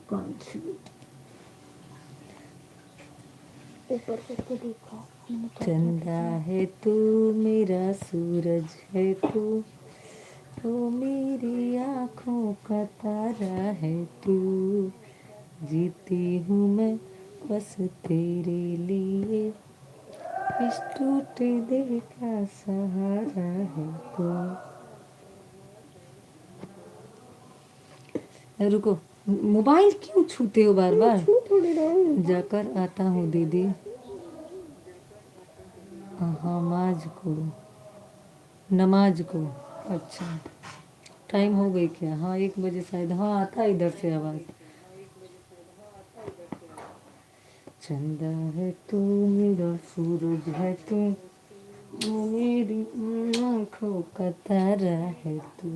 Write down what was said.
कौन सी ऊपर करके देखा चंदा है तू मेरा सूरज है तू मेरी आँखों का तारा है तू जीती हूँ मैं बस तेरे लिए इस टूटे दिल का सहारा है तू। रुको, मोबाइल क्यों छूते हो बार बार? जाकर आता हूँ दीदी नमाज को, नमाज को। अच्छा, टाइम हो गई क्या? हाँ 1 बजे शायद। हाँ आता है इधर से आवाज़। चंदा है तू मेरा सूरज है तू मेरी आँखों का तारा है तू